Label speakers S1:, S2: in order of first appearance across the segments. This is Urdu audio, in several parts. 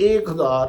S1: 1000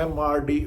S1: MRD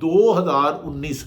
S1: 2019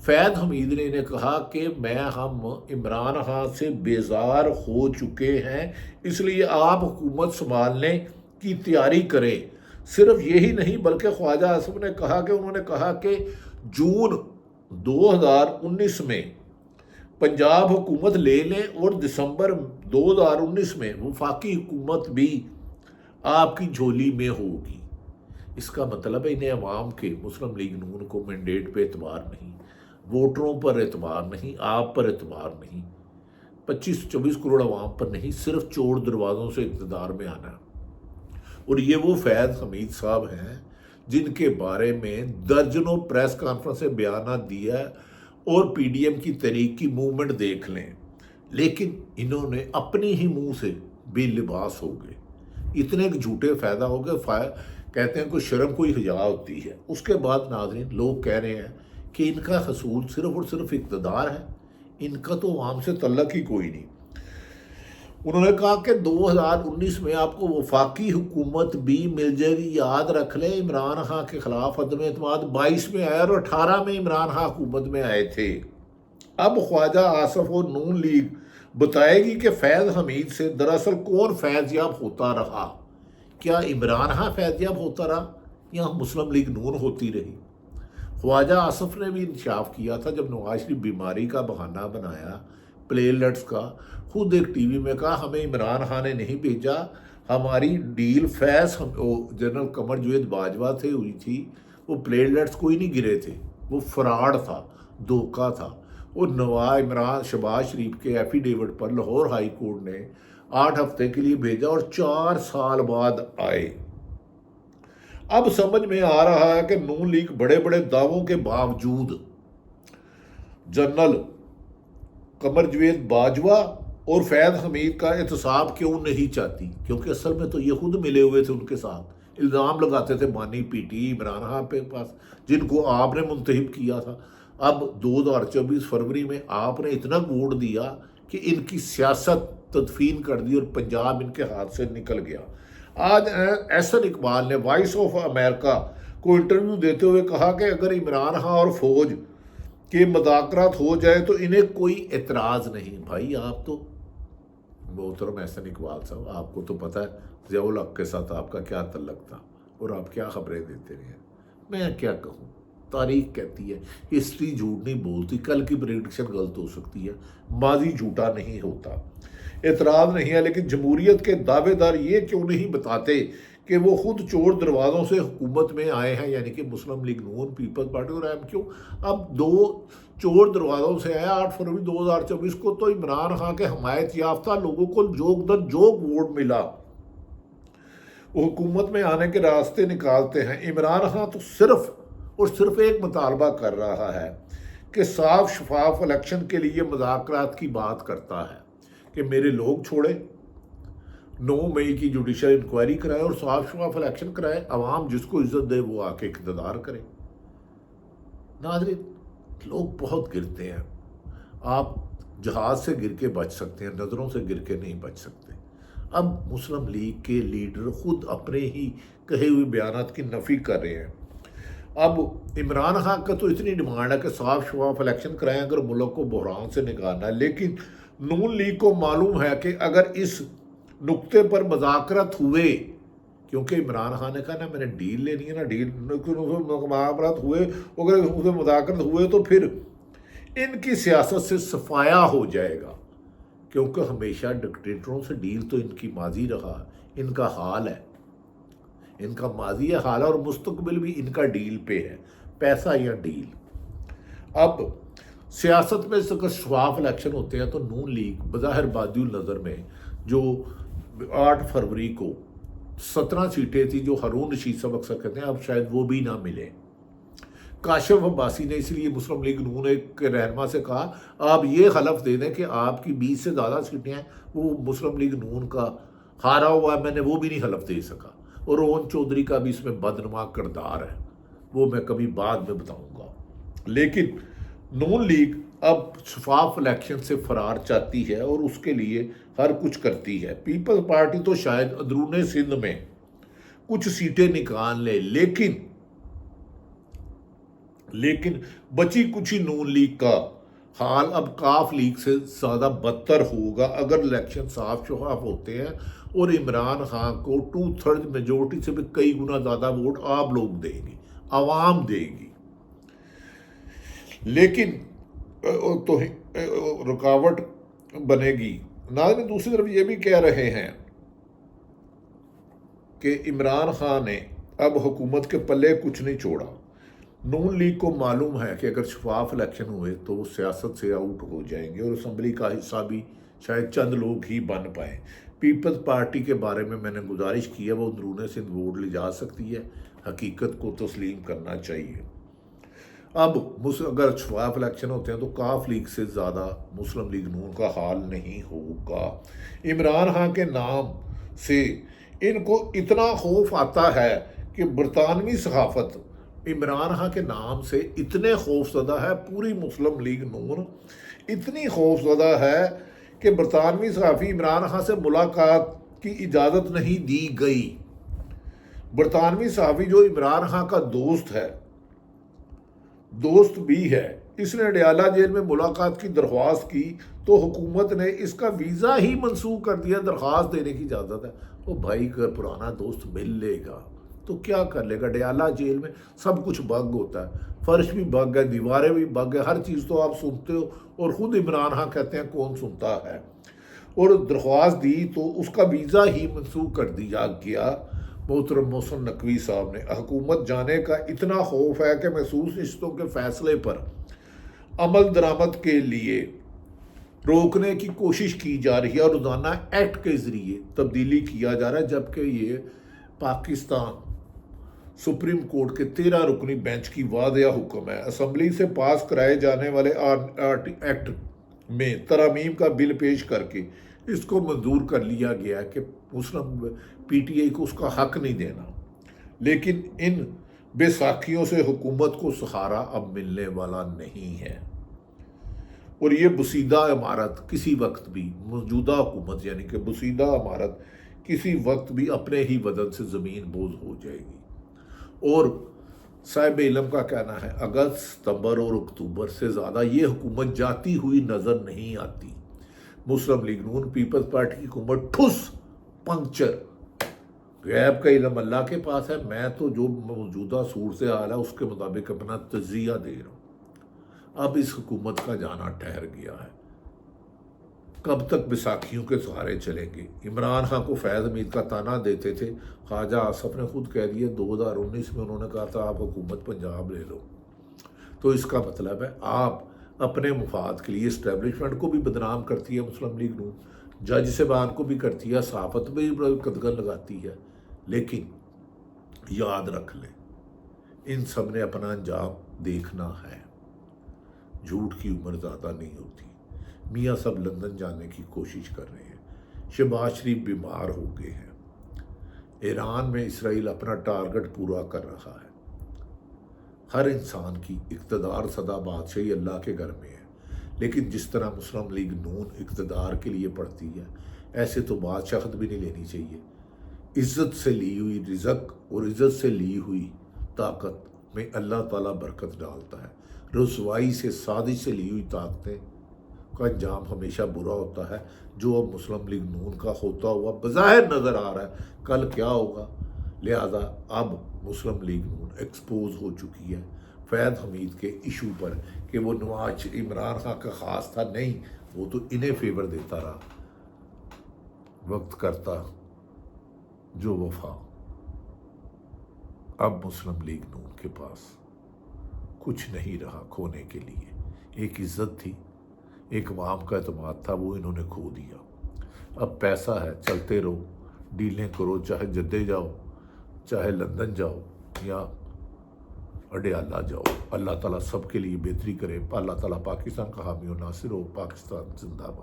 S1: فیض حمید نے انہیں کہا کہ ہم عمران خان سے بیزار ہو چکے ہیں، اس لیے آپ حکومت سنبھالنے کی تیاری کریں۔ صرف یہی نہیں بلکہ خواجہ آصف نے کہا کہ انہوں نے کہا کہ جون 2019 میں پنجاب حکومت لے لیں اور دسمبر 2019 میں وفاقی حکومت بھی آپ کی جھولی میں ہوگی۔ اس کا مطلب ہے انہیں عوام کے، مسلم لیگ نون کو مینڈیٹ پہ اعتبار نہیں، ووٹروں پر اعتبار نہیں، آپ پر اعتبار نہیں، 25-24 کروڑ عوام پر نہیں، صرف چور دروازوں سے اقتدار میں آنا۔ اور یہ وہ فیض حمید صاحب ہیں جن کے بارے میں درجنوں پریس کانفرنس سے بیانات دیا ہے، اور پی ڈی ایم کی تحریک کی موومنٹ دیکھ لیں، لیکن انہوں نے اپنی ہی منہ سے بے لباس ہو گئے، اتنے جھوٹے فائدہ ہو گئے۔ کہتے ہیں کوئی شرم کوئی حیا ہوتی ہے۔ اس کے بعد ناظرین لوگ کہہ رہے ہیں کہ ان کا حصول صرف اور صرف اقتدار ہے، ان کا تو عوام سے تعلق ہی کوئی نہیں۔ انہوں نے کہا کہ 2019 میں آپ کو وفاقی حکومت بھی مل جائے گی، یاد رکھ لیں عمران خان کے خلاف عدم اعتماد 22 میں آیا اور 18 میں عمران خان حکومت میں آئے تھے۔ اب خواجہ آصف اور نون لیگ بتائے گی کہ فیض حمید سے دراصل کون فیض یاب ہوتا رہا، کیا عمران خان فیض یاب ہوتا رہا یا مسلم لیگ نون ہوتی رہی؟ خواجہ آصف نے بھی انکشاف کیا تھا جب نواز شریف بیماری کا بہانہ بنایا، پلیٹلیٹس کا، خود ایک ٹی وی میں کہا ہمیں عمران خان نے نہیں بھیجا، ہماری ڈیل فیض جنرل قمر جوید باجوہ سے ہوئی تھی، وہ پلیٹلیٹس کوئی نہیں گرے تھے، وہ فراڈ تھا، دھوکہ تھا۔ اور عمران شہباز شریف کے ایفیڈیوٹ پر لاہور ہائی کورٹ نے 8 ہفتے کے لیے بھیجا اور 4 سال بعد آئے۔ اب سمجھ میں آ رہا ہے کہ نون لیگ بڑے بڑے دعووں کے باوجود جنرل قمر جوید باجوہ اور فیض حمید کا احتساب کیوں نہیں چاہتی، کیونکہ اصل میں تو یہ خود ملے ہوئے تھے ان کے ساتھ، الزام لگاتے تھے بانی پی ٹی عمران خان پہ پاس، جن کو آپ نے منتخب کیا تھا۔ اب 2024 فروری میں آپ نے اتنا ووٹ دیا کہ ان کی سیاست تدفین کر دی اور پنجاب ان کے ہاتھ سے نکل گیا۔ آج احسن اقبال نے وائس آف امریکہ کو انٹرویو دیتے ہوئے کہا کہ اگر عمران خان اور فوج کے مذاکرات ہو جائے تو انہیں کوئی اعتراض نہیں۔ بھائی آپ تو محترم احسن اقبال صاحب، آپ کو تو پتہ ہے ضیاء الحق کے ساتھ آپ کا کیا تعلق تھا اور آپ کیا خبریں دیتے رہے ہیں۔ میں کیا کہوں، تاریخ کہتی ہے ہسٹری جھوٹ نہیں بولتی، کل کی پریڈکشن غلط ہو سکتی ہے، ماضی جھوٹا نہیں ہوتا۔ اعتراض نہیں ہے، لیکن جمہوریت کے دعوے دار یہ کیوں نہیں بتاتے کہ وہ خود چور دروازوں سے حکومت میں آئے ہیں، یعنی کہ مسلم لیگ نون، پیپلز پارٹی اور ایم کیو۔ اب 2 چور دروازوں سے آیا 8 فروری 2024 کو، تو عمران خان کے حمایت یافتہ لوگوں کو جوگ در جوگ ووٹ ملا، وہ حکومت میں آنے کے راستے نکالتے ہیں۔ عمران خان تو صرف اور صرف ایک مطالبہ کر رہا ہے کہ صاف شفاف الیکشن کے لیے مذاکرات کی بات کرتا ہے کہ میرے لوگ چھوڑے، 9 مئی کی جوڈیشل انکوائری کرائے اور صاف شفاف الیکشن کرائے، عوام جس کو عزت دے وہ آ کے اقتدار کرے۔ ناظرین لوگ بہت گرتے ہیں، آپ جہاز سے گر کے بچ سکتے ہیں، نظروں سے گر کے نہیں بچ سکتے۔ اب مسلم لیگ کے لیڈر خود اپنے ہی کہے ہوئے بیانات کی نفی کر رہے ہیں۔ اب عمران خان کا تو اتنی ڈیمانڈ ہے کہ صاف شفاف الیکشن کرائیں اگر ملک کو بحران سے نکالنا ہے، لیکن نون لیگ کو معلوم ہے کہ اگر اس نقطے پر مذاکرات ہوئے، کیونکہ عمران خان نے کہا نا میں نے ڈیل لینی ہے، نا ڈیل مذاکرات ہوئے، اگر اسے مذاکرات ہوئے تو پھر ان کی سیاست سے صفایا ہو جائے گا، کیونکہ ہمیشہ ڈکٹیٹروں سے ڈیل تو ان کی ماضی رہا، ان کا حال ہے، ان کا ماضی ہے، حال ہے، اور مستقبل بھی ان کا ڈیل پہ ہے، پیسہ یا ڈیل۔ اب سیاست میں اگر شفاف الیکشن ہوتے ہیں تو نون لیگ بظاہر بادی النظر میں جو 8 فروری کو 17 سیٹیں تھی جو ہارون رشید صاحب اکثر کہتے ہیں، اب شاید وہ بھی نہ ملے۔ کاشف عباسی نے اس لیے مسلم لیگ نون کے رہنما سے کہا آپ یہ حلف دے دیں کہ آپ کی 20 سے زیادہ سیٹیں ہیں وہ مسلم لیگ نون کا ہارا ہوا ہے، میں نے وہ بھی نہیں حلف دے سکا۔ اور روہن چودھری کا بھی اس میں بدنما کردار ہے، وہ میں کبھی بعد میں بتاؤں گا۔ لیکن نون لیگ اب شفاف الیکشن سے فرار چاہتی ہے اور اس کے لیے ہر کچھ کرتی ہے۔ پیپلز پارٹی تو شاید اندرون سندھ میں کچھ سیٹیں نکال لے، لیکن لیکن بچی کچھ ہی نون لیگ کا حال اب کاف لیگ سے زیادہ بدتر ہوگا اگر الیکشن صاف شفاف ہوتے ہیں اور عمران خان کو 2/3 میجورٹی سے بھی کئی گنا زیادہ ووٹ آپ لوگ دیں گے، عوام دے گی۔ لیکن تو رکاوٹ بنے گی۔ ناظرین دوسری طرف یہ بھی کہہ رہے ہیں کہ عمران خان نے اب حکومت کے پلے کچھ نہیں چھوڑا۔ نون لیگ کو معلوم ہے کہ اگر شفاف الیکشن ہوئے تو وہ سیاست سے آؤٹ ہو جائیں گے اور اسمبلی کا حصہ بھی شاید چند لوگ ہی بن پائیں۔ پیپلز پارٹی کے بارے میں نے گزارش کی ہے، وہ اندرون سندھ ووٹ لے جا سکتی ہے، حقیقت کو تسلیم کرنا چاہیے۔ اب اگر شفاف الیکشن ہوتے ہیں تو کاف لیگ سے زیادہ مسلم لیگ نون کا حال نہیں ہوگا۔ عمران خان کے نام سے ان کو اتنا خوف آتا ہے کہ برطانوی صحافت عمران خان کے نام سے اتنے خوف زدہ ہے، پوری مسلم لیگ نون اتنی خوف زدہ ہے کہ برطانوی صحافی عمران خان سے ملاقات کی اجازت نہیں دی گئی۔ برطانوی صحافی جو عمران خان کا دوست بھی ہے، اس نے اڈیالہ جیل میں ملاقات کی درخواست کی تو حکومت نے اس کا ویزا ہی منسوخ کر دیا۔ درخواست دینے کی اجازت ہے، وہ بھائی کا پرانا دوست مل لے گا تو کیا کر لے گا؟ اڈیالہ جیل میں سب کچھ بگ ہوتا ہے، فرش بھی بگ ہے، دیواریں بھی بگ ہے، ہر چیز تو آپ سنتے ہو اور خود عمران خان کہتے ہیں کون سنتا ہے۔ اور درخواست دی تو اس کا ویزا ہی منسوخ کر دیا گیا۔ محترم محسن نقوی صاحب نے حکومت جانے کا اتنا خوف ہے کہ محسوس رشتوں کے فیصلے پر عمل درآمد کے لیے روکنے کی کوشش کی جا رہی ہے اور روزانہ ایکٹ کے ذریعے تبدیلی کیا جا رہا ہے، جبکہ یہ پاکستان سپریم کورٹ کے 13 رکنی بینچ کی واضح حکم ہے۔ اسمبلی سے پاس کرائے جانے والے ایکٹ میں ترامیم کا بل پیش کر کے اس کو منظور کر لیا گیا کہ مسلم پی ٹی آئی کو اس کا حق نہیں دینا، لیکن ان بے ساکھیوں سے حکومت کو سہارا اب ملنے والا نہیں ہے اور یہ بسیدہ عمارت کسی وقت بھی، موجودہ حکومت یعنی کہ بسیدہ عمارت کسی وقت بھی اپنے ہی وزن سے زمین بوز ہو جائے گی۔ اور صاحب علم کا کہنا ہے اگست، ستمبر اور اکتوبر سے زیادہ یہ حکومت جاتی ہوئی نظر نہیں آتی۔ مسلم لیگ نون پیپلز پارٹی کی حکومت ٹھس پنکچر۔ غیب کا علم اللہ کے پاس ہے، میں تو جو موجودہ صورتحال ہے اس کے مطابق اپنا تجزیہ دے رہا ہوں۔ اب اس حکومت کا جانا ٹھہر گیا ہے، کب تک بیساکھیوں کے سہارے چلیں گے؟ عمران خان کو فیض حمید کا تانا دیتے تھے، خواجہ آصف نے خود کہہ دیا 2019 میں انہوں نے کہا تھا آپ حکومت پنجاب لے لو، تو اس کا مطلب ہے آپ اپنے مفاد کے لیے اسٹیبلشمنٹ کو بھی بدنام کرتی ہے مسلم لیگ نون، جج صاحبان کو بھی کرتی ہے، صحافت بھی قدغن لگاتی ہے، لیکن یاد رکھ لیں ان سب نے اپنا انجام دیکھنا ہے۔ جھوٹ کی عمر زیادہ نہیں ہوتی۔ میاں سب لندن جانے کی کوشش کر رہے ہیں، شہباز شریف بیمار ہو گئے ہیں، ایران میں اسرائیل اپنا ٹارگٹ پورا کر رہا ہے۔ ہر انسان کی اقتدار سدا بادشاہی اللہ کے گھر میں ہے، لیکن جس طرح مسلم لیگ نون اقتدار کے لیے پڑھتی ہے ایسے تو بادشاہت بھی نہیں لینی چاہیے۔ عزت سے لی ہوئی رزق اور عزت سے لی ہوئی طاقت میں اللہ تعالیٰ برکت ڈالتا ہے۔ رسوائی سے، سازش سے لی ہوئی طاقتیں کا انجام ہمیشہ برا ہوتا ہے، جو اب مسلم لیگ نون کا ہوتا ہوا بظاہر نظر آ رہا ہے، کل کیا ہوگا؟ لہذا اب مسلم لیگ نون ایکسپوز ہو چکی ہے فیض حمید کے ایشو پر کہ وہ نواز عمران خان کا خاص تھا، نہیں، وہ تو انہیں فیور دیتا رہا، وقت کرتا جو وفا۔ اب مسلم لیگ نون کے پاس کچھ نہیں رہا کھونے کے لیے، ایک عزت تھی، ایک عوام کا اعتماد تھا، وہ انہوں نے کھو دیا۔ اب پیسہ ہے، چلتے رہو، ڈیلیں کرو، چاہے جدے جاؤ، چاہے لندن جاؤ یا اڈیالہ جاؤ، اللہ تعالیٰ سب کے لیے بہتری کرے۔ اللہ تعالیٰ پاکستان کا حامی و ناصر ہو۔ پاکستان زندہ باد۔